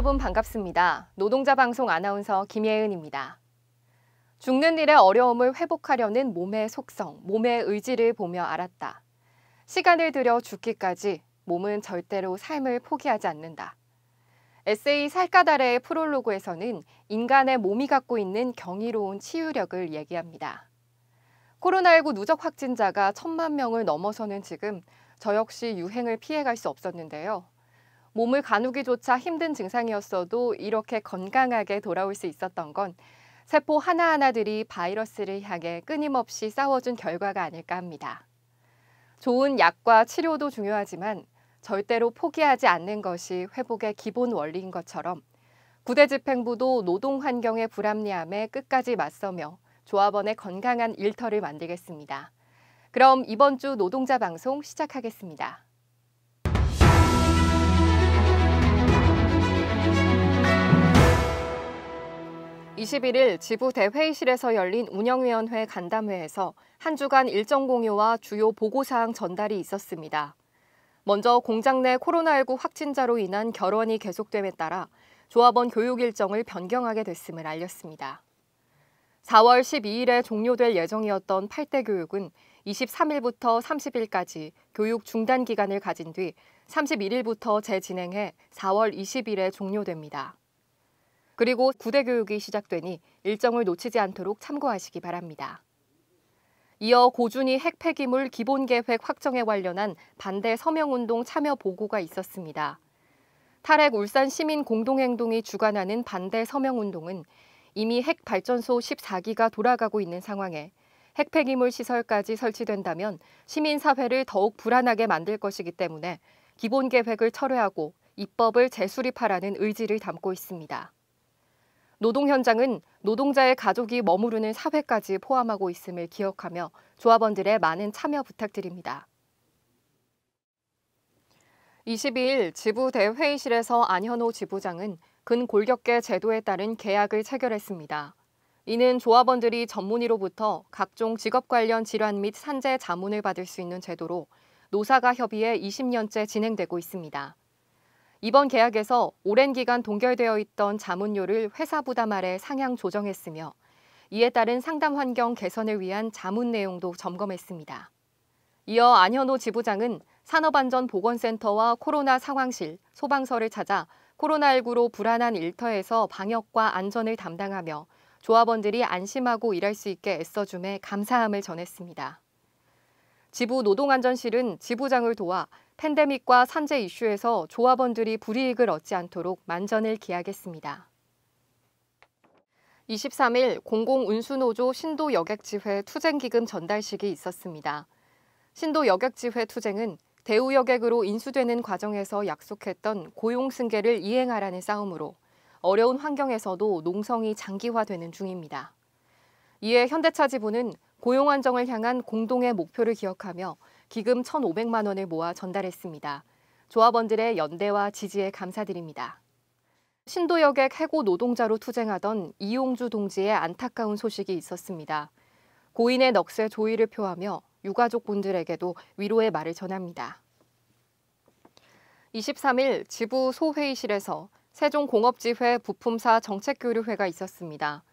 여러분 반갑습니다. 노동자 방송 아나운서 김예은입니다. 죽는 일의 어려움을 회복하려는 몸의 속성, 몸의 의지를 보며 알았다. 시간을 들여 죽기까지 몸은 절대로 삶을 포기하지 않는다. 에세이 살갗 아래의 프롤로그에서는 인간의 몸이 갖고 있는 경이로운 치유력을 얘기합니다. 코로나19 누적 확진자가 1,000만 명을 넘어서는 지금 저 역시 유행을 피해갈 수 없었는데요. 몸을 가누기조차 힘든 증상이었어도 이렇게 건강하게 돌아올 수 있었던 건 세포 하나하나들이 바이러스를 향해 끊임없이 싸워준 결과가 아닐까 합니다. 좋은 약과 치료도 중요하지만 절대로 포기하지 않는 것이 회복의 기본 원리인 것처럼 구대집행부도 노동 환경의 불합리함에 끝까지 맞서며 조합원의 건강한 일터를 만들겠습니다. 그럼 이번 주 노동자 방송 시작하겠습니다. 21일 지부 대회의실에서 열린 운영위원회 간담회에서 한 주간 일정 공유와 주요 보고사항 전달이 있었습니다. 먼저 공장 내 코로나19 확진자로 인한 결원이 계속됨에 따라 조합원 교육 일정을 변경하게 됐음을 알렸습니다. 4월 12일에 종료될 예정이었던 8대 교육은 23일부터 30일까지 교육 중단 기간을 가진 뒤 31일부터 재진행해 4월 20일에 종료됩니다. 그리고 9대 교육이 시작되니 일정을 놓치지 않도록 참고하시기 바랍니다. 이어 고준위 핵 폐기물 기본계획 확정에 관련한 반대 서명운동 참여 보고가 있었습니다. 탈핵 울산 시민 공동행동이 주관하는 반대 서명운동은 이미 핵 발전소 14기가 돌아가고 있는 상황에 핵 폐기물 시설까지 설치된다면 시민사회를 더욱 불안하게 만들 것이기 때문에 기본계획을 철회하고 입법을 재수립하라는 의지를 담고 있습니다. 노동 현장은 노동자의 가족이 머무르는 사회까지 포함하고 있음을 기억하며 조합원들의 많은 참여 부탁드립니다. 22일 지부 대회의실에서 안현호 지부장은 근골격계 제도에 따른 계약을 체결했습니다. 이는 조합원들이 전문의로부터 각종 직업 관련 질환 및 산재 자문을 받을 수 있는 제도로 노사가 협의해 20년째 진행되고 있습니다. 이번 계약에서 오랜 기간 동결되어 있던 자문료를 회사 부담 아래 상향 조정했으며 이에 따른 상담 환경 개선을 위한 자문 내용도 점검했습니다. 이어 안현호 지부장은 산업안전보건센터와 코로나 상황실, 소방서를 찾아 코로나19로 불안한 일터에서 방역과 안전을 담당하며 조합원들이 안심하고 일할 수 있게 애써줌에 감사함을 전했습니다. 지부 노동안전실은 지부장을 도와 팬데믹과 산재 이슈에서 조합원들이 불이익을 얻지 않도록 만전을 기하겠습니다. 23일 공공운수노조 신도여객지회 투쟁기금 전달식이 있었습니다. 신도여객지회 투쟁은 대우여객으로 인수되는 과정에서 약속했던 고용승계를 이행하라는 싸움으로 어려운 환경에서도 농성이 장기화되는 중입니다. 이에 현대차 지부는 고용 안정을 향한 공동의 목표를 기억하며 기금 1,500만 원을 모아 전달했습니다. 조합원들의 연대와 지지에 감사드립니다. 신도여객 해고 노동자로 투쟁하던 이용주 동지의 안타까운 소식이 있었습니다. 고인의 넋에 조의를 표하며 유가족분들에게도 위로의 말을 전합니다. 23일 지부 소회의실에서 세종공업지회 부품사 정책교류회가 있었습니다.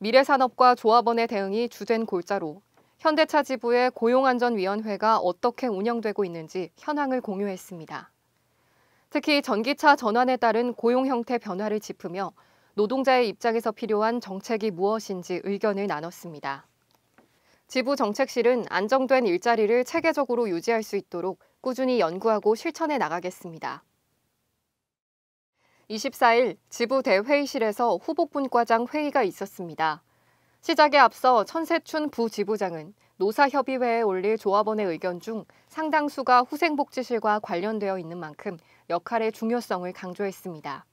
미래산업과 조합원의 대응이 주된 골자로 현대차 지부의 고용안전위원회가 어떻게 운영되고 있는지 현황을 공유했습니다. 특히 전기차 전환에 따른 고용 형태 변화를 짚으며 노동자의 입장에서 필요한 정책이 무엇인지 의견을 나눴습니다. 지부 정책실은 안정된 일자리를 체계적으로 유지할 수 있도록 꾸준히 연구하고 실천해 나가겠습니다. 24일 지부 대회의실에서 후보분과장 회의가 있었습니다. 시작에 앞서 천세춘 부지부장은 노사협의회에 올릴 조합원의 의견 중 상당수가 후생복지실과 관련되어 있는 만큼 역할의 중요성을 강조했습니다.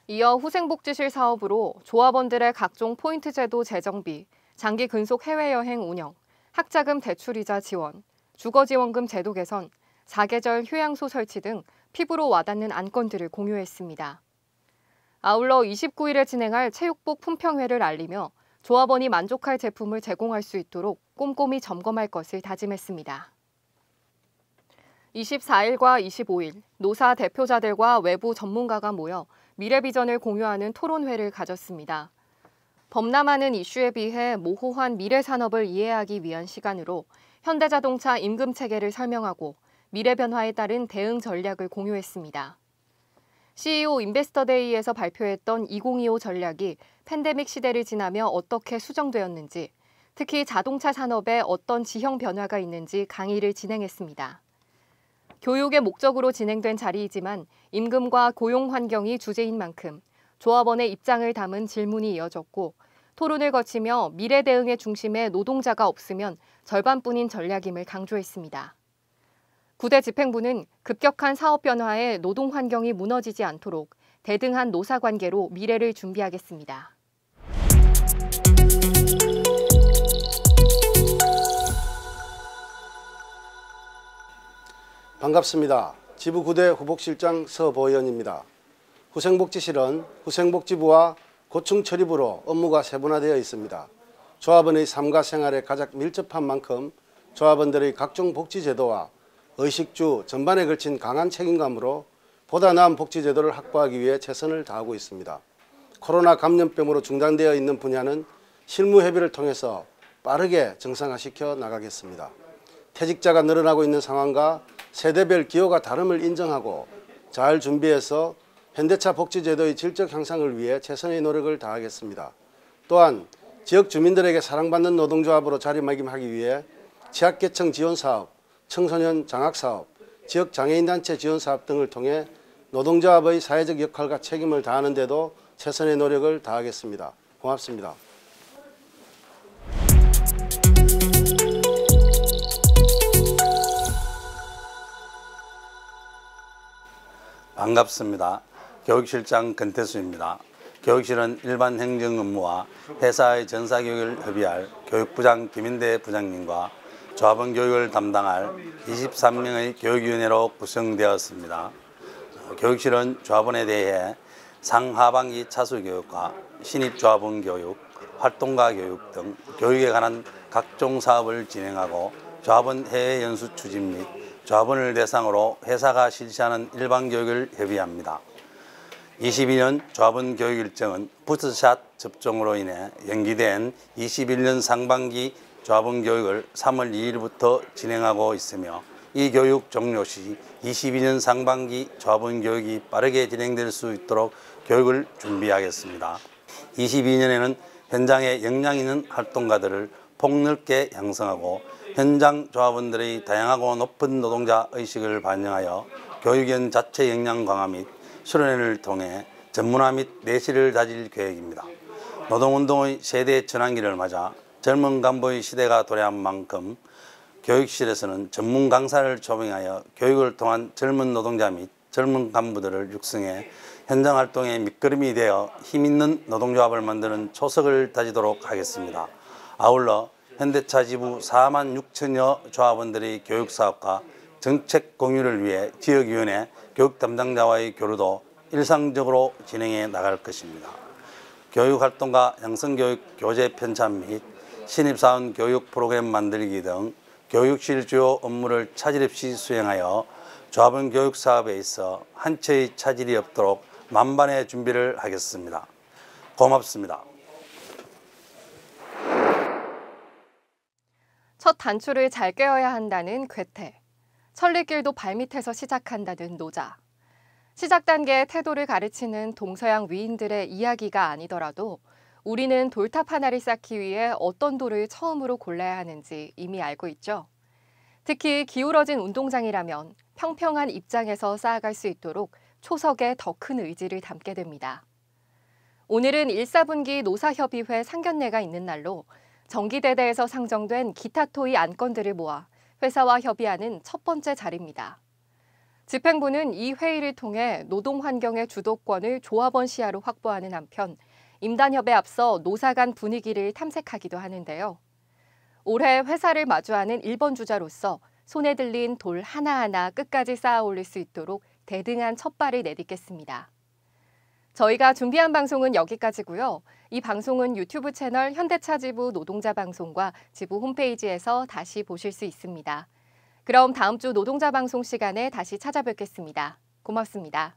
이어 후생복지실 사업으로 조합원들의 각종 포인트 제도 재정비, 장기 근속 해외여행 운영, 학자금 대출이자 지원, 주거지원금 제도 개선, 사계절 휴양소 설치 등 피부로 와닿는 안건들을 공유했습니다. 아울러 29일에 진행할 체육복 품평회를 알리며 조합원이 만족할 제품을 제공할 수 있도록 꼼꼼히 점검할 것을 다짐했습니다. 24일과 25일 노사 대표자들과 외부 전문가가 모여 미래 비전을 공유하는 토론회를 가졌습니다. 범람하는 이슈에 비해 모호한 미래 산업을 이해하기 위한 시간으로 현대자동차 임금 체계를 설명하고 미래 변화에 따른 대응 전략을 공유했습니다. CEO 인베스터데이에서 발표했던 2025 전략이 팬데믹 시대를 지나며 어떻게 수정되었는지, 특히 자동차 산업에 어떤 지형 변화가 있는지 강의를 진행했습니다. 교육의 목적으로 진행된 자리이지만 임금과 고용 환경이 주제인 만큼 조합원의 입장을 담은 질문이 이어졌고 토론을 거치며 미래 대응의 중심에 노동자가 없으면 절반뿐인 전략임을 강조했습니다. 구대 집행부는 급격한 사업 변화에 노동 환경이 무너지지 않도록 대등한 노사 관계로 미래를 준비하겠습니다. 반갑습니다. 지부 9대 후복실장 서보현입니다. 후생복지실은 후생복지부와 고충처리부로 업무가 세분화되어 있습니다. 조합원의 삶과 생활에 가장 밀접한 만큼 조합원들의 각종 복지제도와 의식주 전반에 걸친 강한 책임감으로 보다 나은 복지제도를 확보하기 위해 최선을 다하고 있습니다. 코로나 감염병으로 중단되어 있는 분야는 실무협의를 통해서 빠르게 정상화시켜 나가겠습니다. 퇴직자가 늘어나고 있는 상황과 세대별 기호가 다름을 인정하고 잘 준비해서 현대차 복지제도의 질적 향상을 위해 최선의 노력을 다하겠습니다. 또한 지역 주민들에게 사랑받는 노동조합으로 자리매김하기 위해 취약계층 지원사업, 청소년 장학사업, 지역 장애인단체 지원사업 등을 통해 노동조합의 사회적 역할과 책임을 다하는 데도 최선의 노력을 다하겠습니다. 고맙습니다. 반갑습니다. 교육실장 권태수입니다. 교육실은 일반 행정 업무와 회사의 전사교육을 협의할 교육부장 김인대 부장님과 조합원 교육을 담당할 23명의 교육위원회로 구성되었습니다. 교육실은 조합원에 대해 상하반기 차수교육과 신입조합원 교육, 활동가 교육 등 교육에 관한 각종 사업을 진행하고 조합원 해외 연수 추진 및 조합원을 대상으로 회사가 실시하는 일반 교육을 협의합니다. 22년 조합원 교육 일정은 부스샷 접종으로 인해 연기된 21년 상반기 조합원 교육을 3월 2일부터 진행하고 있으며 이 교육 종료 시 22년 상반기 조합원 교육이 빠르게 진행될 수 있도록 교육을 준비하겠습니다. 22년에는 현장에 역량 있는 활동가들을 폭넓게 양성하고 현장 조합원들의 다양하고 높은 노동자 의식을 반영하여 교육원 자체 역량 강화 및 수련회를 통해 전문화 및 내실을 다질 계획입니다. 노동운동의 세대 전환기를 맞아 젊은 간부의 시대가 도래한 만큼 교육실에서는 전문 강사를 초빙하여 교육을 통한 젊은 노동자 및 젊은 간부들을 육성해 현장 활동의 밑거름이 되어 힘있는 노동조합을 만드는 초석을 다지도록 하겠습니다. 아울러 현대차 지부 4만 6천여 조합원들의 교육사업과 정책 공유를 위해 지역위원회 교육 담당자와의 교류도 일상적으로 진행해 나갈 것입니다. 교육활동과 양성교육 교재 편찬 및 신입사원 교육 프로그램 만들기 등 교육실 주요 업무를 차질 없이 수행하여 조합원 교육 사업에 있어 한 채의 차질이 없도록 만반의 준비를 하겠습니다. 고맙습니다. 첫 단추를 잘 꿰어야 한다는 괴테, 천리길도 발밑에서 시작한다는 노자. 시작 단계의 태도를 가르치는 동서양 위인들의 이야기가 아니더라도 우리는 돌탑 하나를 쌓기 위해 어떤 돌을 처음으로 골라야 하는지 이미 알고 있죠. 특히 기울어진 운동장이라면 평평한 입장에서 쌓아갈 수 있도록 초석에 더 큰 의지를 담게 됩니다. 오늘은 1사분기 노사협의회 상견례가 있는 날로 정기대대에서 상정된 기타 토의 안건들을 모아 회사와 협의하는 첫 번째 자리입니다. 집행부는 이 회의를 통해 노동환경의 주도권을 조합원 시야로 확보하는 한편 임단협에 앞서 노사 간 분위기를 탐색하기도 하는데요. 올해 회사를 마주하는 1번 주자로서 손에 들린 돌 하나하나 끝까지 쌓아 올릴 수 있도록 대등한 첫발을 내딛겠습니다. 저희가 준비한 방송은 여기까지고요. 이 방송은 유튜브 채널 현대차 지부 노동자 방송과 지부 홈페이지에서 다시 보실 수 있습니다. 그럼 다음 주 노동자 방송 시간에 다시 찾아뵙겠습니다. 고맙습니다.